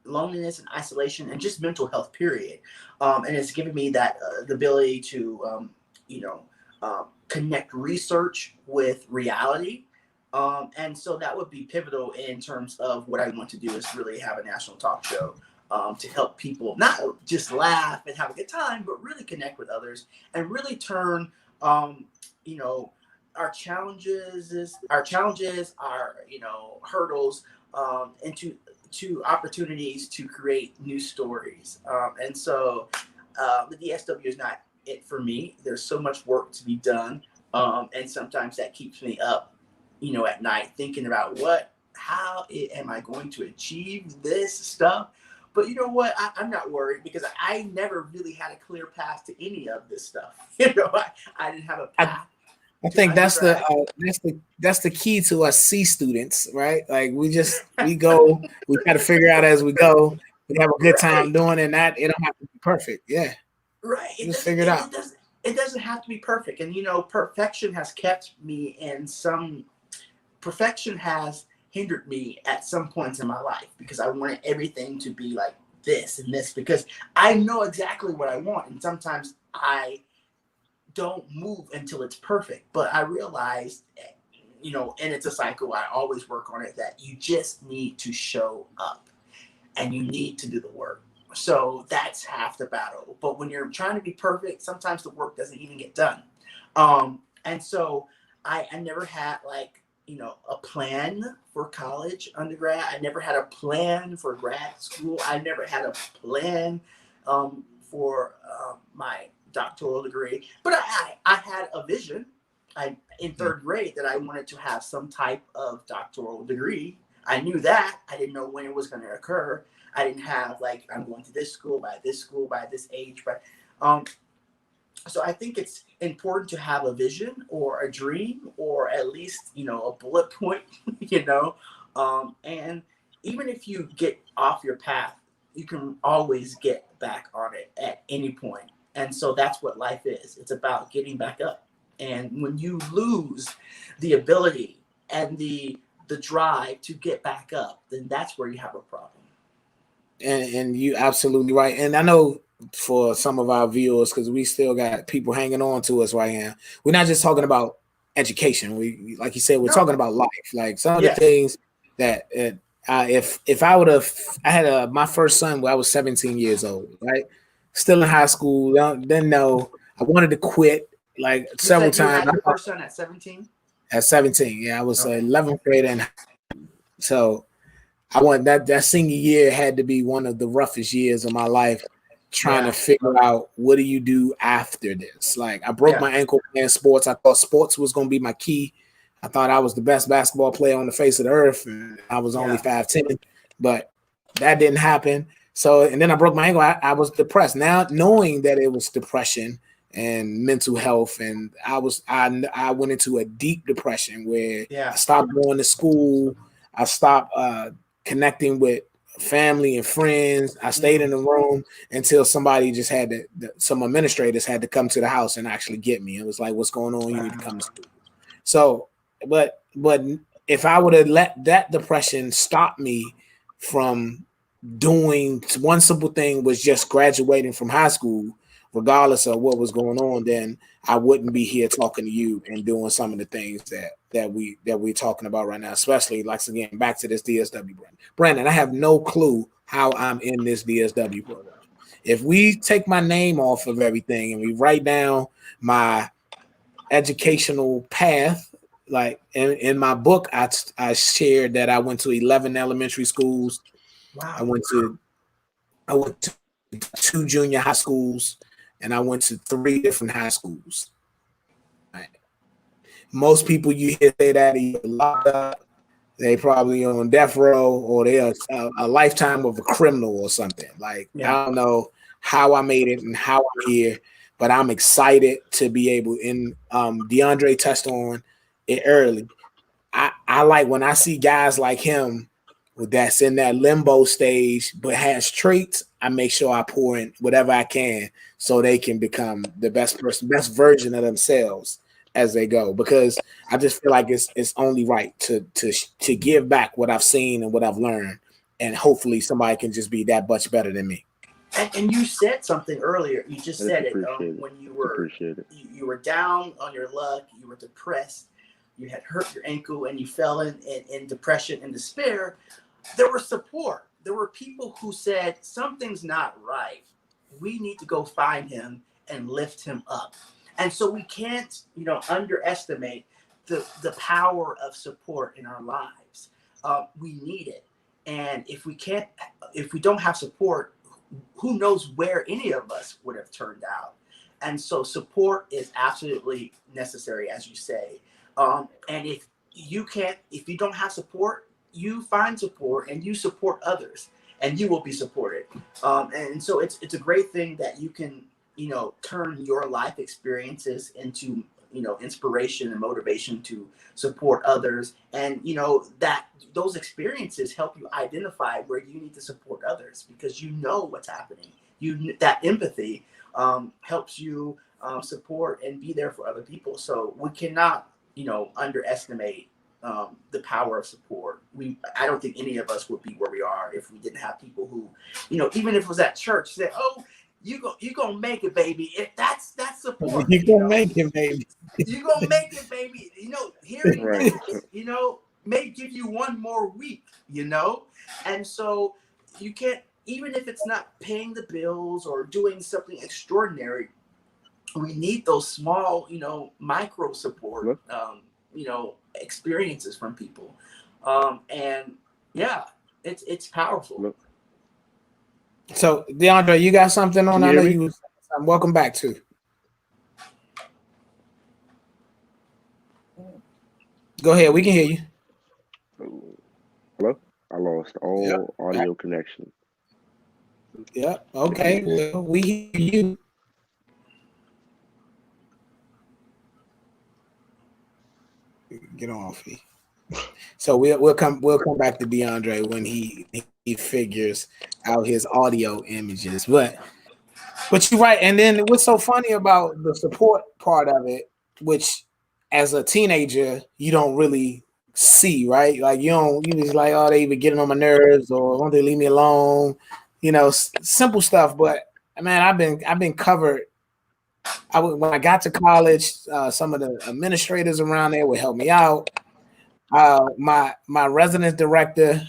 loneliness and isolation and just mental health. Period. And it's giving me that the ability to connect research with reality. And so that would be pivotal in terms of what I want to do is really have a national talk show to help people not just laugh and have a good time, but really connect with others and really turn, you know, our hurdles into opportunities to create new stories. And so the DSW is not it for me. There's so much work to be done, and sometimes that keeps me up, at night thinking about how am I going to achieve this stuff? But you know what? I'm not worried because I never really had a clear path to any of this stuff. I didn't have a path. I think that's the key to us C students, right? Like we go, we try to figure out as we go. We have a good time Right, doing it, and that it don't have to be perfect. Yeah, right. just figure it out. It doesn't have to be perfect, and perfection has kept me in some. Perfection has hindered me at some points in my life because I wanted everything to be like this and this because I know exactly what I want, and sometimes I don't move until it's perfect. But I realized, and it's a cycle. I always work on it that you just need to show up and you need to do the work. So that's half the battle. But when you're trying to be perfect, sometimes the work doesn't even get done. And so I never had like, a plan for college, undergrad. I never had a plan for grad school. I never had a plan for my doctoral degree. But I had a vision. In third grade that I wanted to have some type of doctoral degree. I knew that. I didn't know when it was going to occur. I didn't have like, I'm going to this school by this age. But so I think it's important to have a vision or a dream or at least, a bullet point, and even if you get off your path, you can always get back on it at any point. And so that's what life is. It's about getting back up. And when you lose the ability and the drive to get back up, then that's where you have a problem. And you absolutely right. And I know for some of our viewers, because we still got people hanging on to us right now, we're not just talking about education. We like you said, we're talking about life. Like some of the things that if I would have, I had my first son when I was 17 years old, right? Still in high school, didn't know. I wanted to quit like several times. You had your first son at 17? At 17, yeah, I was 11th grade, and so I want that senior year had to be one of the roughest years of my life, trying to figure out what do you do after this. Like I broke my ankle playing sports. I thought sports was going to be my key. I thought I was the best basketball player on the face of the earth, and I was only 5'10", but that didn't happen. So, and then I broke my ankle. I was depressed. Now knowing that it was depression and mental health, and I went into a deep depression where I stopped going to school. I stopped connecting with family and friends. I stayed in the room until somebody just had some administrators had to come to the house and actually get me. It was like, what's going on? You need to come to school. So, but if I would have let that depression stop me from doing one simple thing, was just graduating from high school, regardless of what was going on, then I wouldn't be here talking to you and doing some of the things that we're talking about right now, especially like again, back to this DSW brand. Brandon, I have no clue how I'm in this DSW program. If we take my name off of everything and we write down my educational path, like in my book, I shared that I went to 11 elementary schools. Wow. I went to 2 junior high schools, and I went to 3 different high schools. Right. Most people you hear say that either locked up, they probably on death row, or they are a lifetime of a criminal or something. Like I don't know how I made it and how I'm here, but I'm excited to be able. And DeAndre touched on it early. I like when I see guys like him that's in that limbo stage but has traits. I make sure I pour in whatever I can so they can become the best version of themselves as they go, because I just feel like it's only right to give back what I've seen and what I've learned, and hopefully somebody can just be that much better than me. And you said something earlier. You just said it when you were down on your luck, you were depressed, you had hurt your ankle, and you fell in depression and despair. There was support. There were people who said, something's not right. We need to go find him and lift him up. And so we can't, underestimate the power of support in our lives. We need it. And if we don't have support, who knows where any of us would have turned out. And so support is absolutely necessary, as you say. And if you don't have support, you find support and you support others, and you will be supported. And so it's a great thing that you can, turn your life experiences into, inspiration and motivation to support others. And, that those experiences help you identify where you need to support others, because you know what's happening. That empathy helps you support and be there for other people. So we cannot, underestimate the power of support. I don't think any of us would be where we are if we didn't have people who, even if it was at church, say, "Oh, you gonna make it, baby." If that's support, you gonna make it, baby. You gonna make it, baby. Hearing this, may give you one more week. And so you can't even if it's not paying the bills or doing something extraordinary, we need those small, micro support, experiences from people. And yeah, it's powerful. So DeAndre, you got something on? I know me? you was welcome back too. Go ahead, we can hear you. Hello? I lost all audio connection. Yep. Okay. Well, we hear you. Get off me. So we'll come back to DeAndre when he figures out his audio images. But you're right. And then what's so funny about the support part of it, which as a teenager you don't really see, right? Like you just like, oh, they even getting on my nerves, or won't they leave me alone? Simple stuff. But man, I've been covered. When I got to college, some of the administrators around there would help me out. My residence director,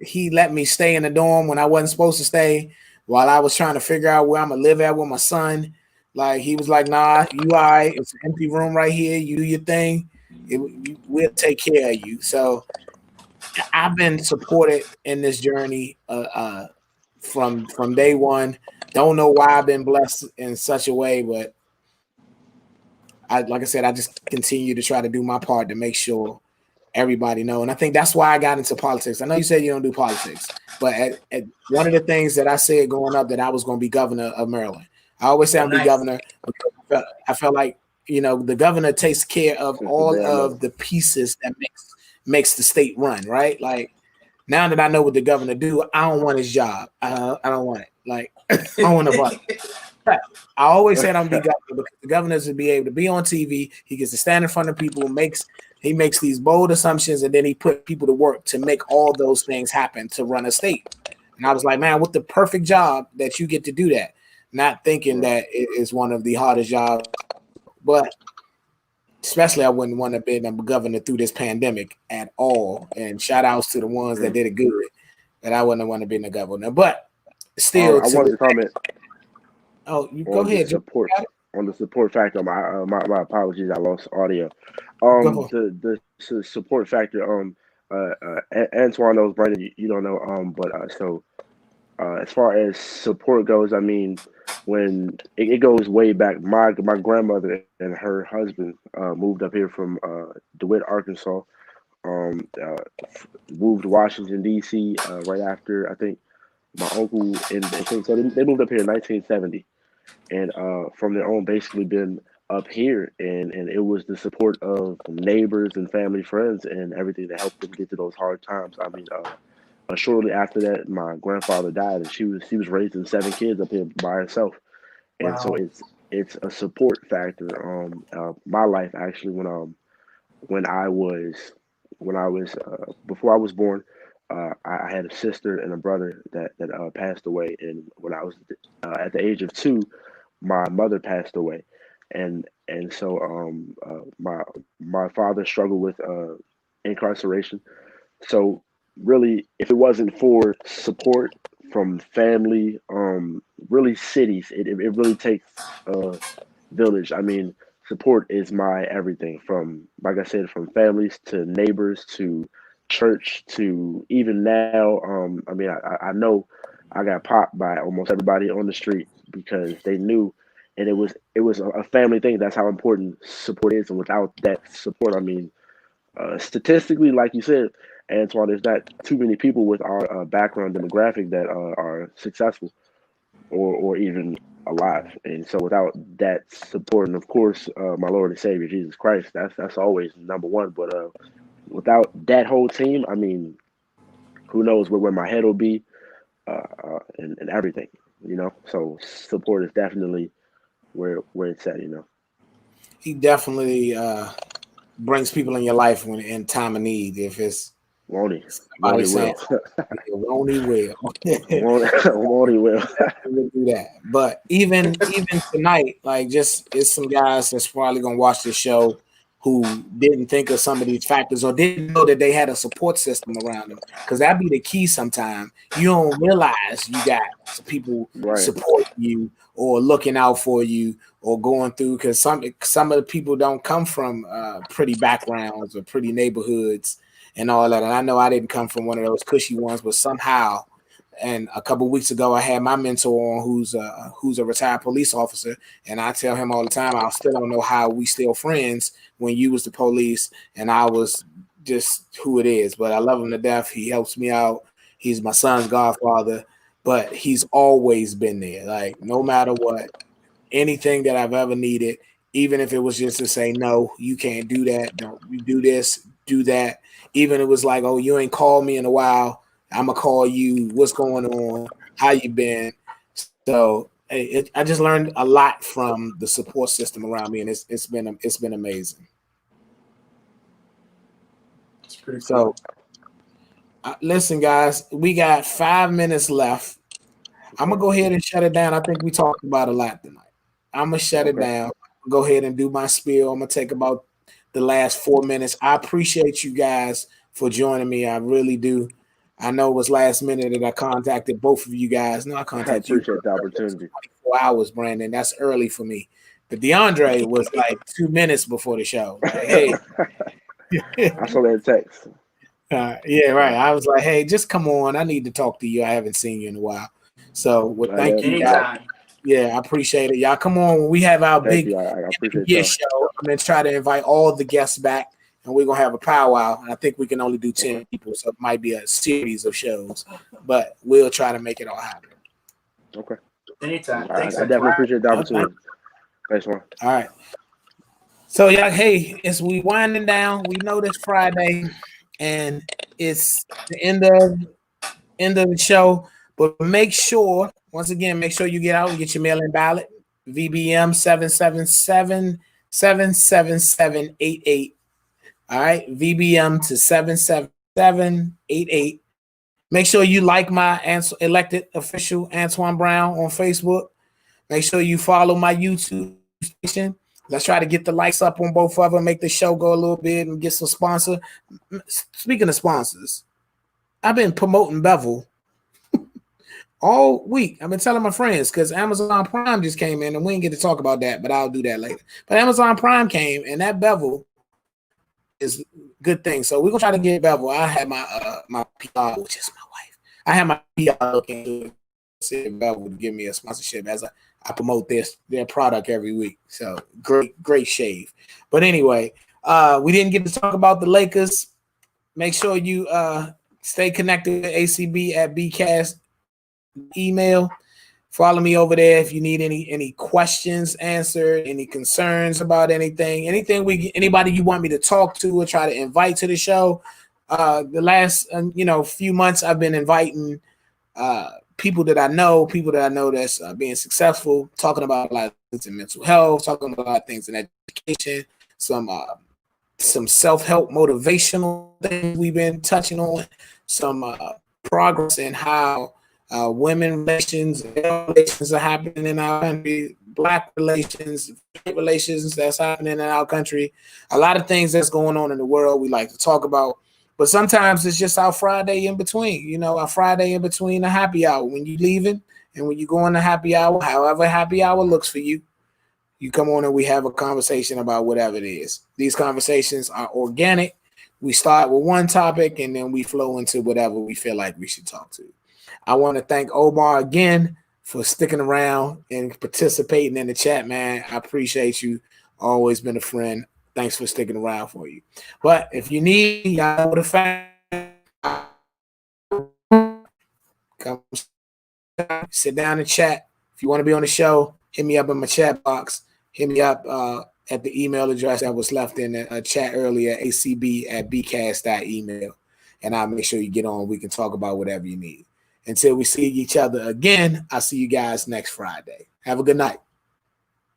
he let me stay in the dorm when I wasn't supposed to stay, while I was trying to figure out where I'm gonna live at with my son. Like he was like, "Nah, you all right? It's an empty room right here. You do your thing. We'll take care of you." So I've been supported in this journey from day one. Don't know why I've been blessed in such a way, but like I said, I just continue to try to do my part to make sure everybody know. And I think that's why I got into politics. I know you said you don't do politics, but at one of the things that I said growing up, that I was going to be governor of Maryland. I always say I'm going to be governor. I felt like, the governor takes care of all of the pieces that makes the state run, right? Like, now that I know what the governor do, I don't want his job. I don't want it. Like, I don't want to vote. I always said I'm going to be governor because the governor is to be able to be on TV. He gets to stand in front of people, he makes these bold assumptions, and then he put people to work to make all those things happen to run a state. And I was like, man, what the perfect job that you get to do that. Not thinking that it is one of the hardest jobs, but especially I wouldn't want to be a governor through this pandemic at all. And shout outs to the ones that did it good, but I wouldn't want to be a governor. But still, I wanted to comment. Oh, you go ahead. On the support factor. My apologies, I lost audio. The support factor. Antwan knows, Brandon, you don't know. But as far as support goes, I mean, when it goes way back. My grandmother and her husband moved up here from DeWitt, Arkansas. Moved to Washington D.C. Right after, I think, my uncle so they moved up here in 1970, and from their own basically been up here, and it was the support of neighbors and family, friends, and everything that helped them get to those hard times. I mean, shortly after that, my grandfather died, and she was raising 7 kids up here by herself, and Wow. so it's a support factor. My life actually, when I was before I was born, I had a sister and a brother that passed away, and when I was at the age of 2, my mother passed away, and so my father struggled with incarceration. So really, if it wasn't for support from family, really cities, it really takes a village. I mean, support is my everything, from, like I said, from families to neighbors to church to even now. I mean, I know I got popped by almost everybody on the street because they knew, and it was a family thing. That's how important support is, and without that support, I mean, statistically, like you said, Antwan, there's not too many people with our background demographic that are successful or even alive. And so without that support, and of course, my Lord and Savior Jesus Christ, that's always number one. But without that whole team, I mean, who knows where my head will be, and everything, So support is definitely where it's at, He definitely brings people in your life when in time of need. If it's won't he? somebody Won't he saying, will. won't he will. won't he will. We'll do that. But even tonight, like, just it's some guys that's probably gonna watch the show who didn't think of some of these factors or didn't know that they had a support system around them. Because that'd be the key sometimes. You don't realize you got some people Right. supporting you or looking out for you or going through, because some of the people don't come from pretty backgrounds or pretty neighborhoods and all that. And I know I didn't come from one of those cushy ones, but somehow. And a couple of weeks ago, I had my mentor on, who's a retired police officer, and I tell him all the time, I still don't know how we still friends when you was the police and I was just who it is. But I love him to death. He helps me out. He's my son's godfather, but he's always been there. Like no matter what, anything that I've ever needed, even if it was just to say, no, you can't do that. Don't you do this, do that. Even it was like, oh, you ain't called me in a while. I'm gonna call you. What's going on? How you been? So I just learned a lot from the support system around me, and it's been amazing. It's pretty So cool. listen, guys, we got 5 minutes left. I'm gonna go ahead and shut it down. I think we talked about a lot tonight. I'm gonna shut it down. Go ahead and do my spiel. I'm gonna take about the last 4 minutes. I appreciate you guys for joining me. I really do. I know it was last minute that I contacted both of you guys. No, I I contacted you. appreciate the opportunity. 24 hours, Brandon. That's early for me. But DeAndre was like 2 minutes before the show. Like, hey. I saw that text. Yeah, right. I was like, hey, just come on. I need to talk to you. I haven't seen you in a while. So, well, thank you guys. Anytime. Yeah, I appreciate it. Y'all come on when we have our Thank big you. I appreciate y'all. show. I'm going to try to invite all the guests back, and we're going to have a powwow. And I think we can only do 10 people, so it might be a series of shows. But we'll try to make it all happen. Okay. Anytime. I Thanks, definitely appreciate the opportunity. Thanks, man. All right. So, y'all, hey, as we winding down, we know this Friday, and it's the end of the show. But make sure, once again, make sure you get out and get your mail-in ballot. VBM 777-777-88. All right, VBM to 777-88. Make sure you like my elected official Antwan Brown on Facebook. Make sure you follow my YouTube station. Let's try to get the likes up on both of them, make the show go a little bit and get some sponsor. Speaking of sponsors, I've been promoting Bevel all week. I've been telling my friends because Amazon Prime just came in, and we didn't get to talk about that, but I'll do that later. But Amazon Prime came, and that Bevel is a good thing. So we're gonna try to get Bevel. I had my my PR, which is my wife. I had my PR looking to see if Bevel would give me a sponsorship as I promote their product every week. So great shave. But anyway, we didn't get to talk about the Lakers. Make sure you stay connected with ACB at BCast email. Follow me over there if you need any questions answered, any concerns about anything, anybody you want me to talk to or try to invite to the show. The last few months I've been inviting people that I know that's being successful, talking about a lot of things in mental health, talking about a lot of things in education, some self-help motivational things we've been touching on, some progress in how women relations are happening in our country, Black relations that's happening in our country, a lot of things that's going on in the world we like to talk about. But sometimes it's just our Friday in between, our Friday in between the happy hour when you're leaving and when you go on the happy hour, however happy hour looks for you. You come on and we have a conversation about whatever it is. These conversations are organic. We start with one topic and then we flow into whatever we feel like we should talk to. I want to thank Omar again for sticking around and participating in the chat, man. I appreciate you. Always been a friend. Thanks for sticking around for you. But if you need, y'all know the fact, come sit down and chat. If you want to be on the show, hit me up in my chat box. Hit me up at the email address that was left in the chat earlier, acb@bcast.email. And I'll make sure you get on. We can talk about whatever you need. Until we see each other again, I'll see you guys next Friday. Have a good night.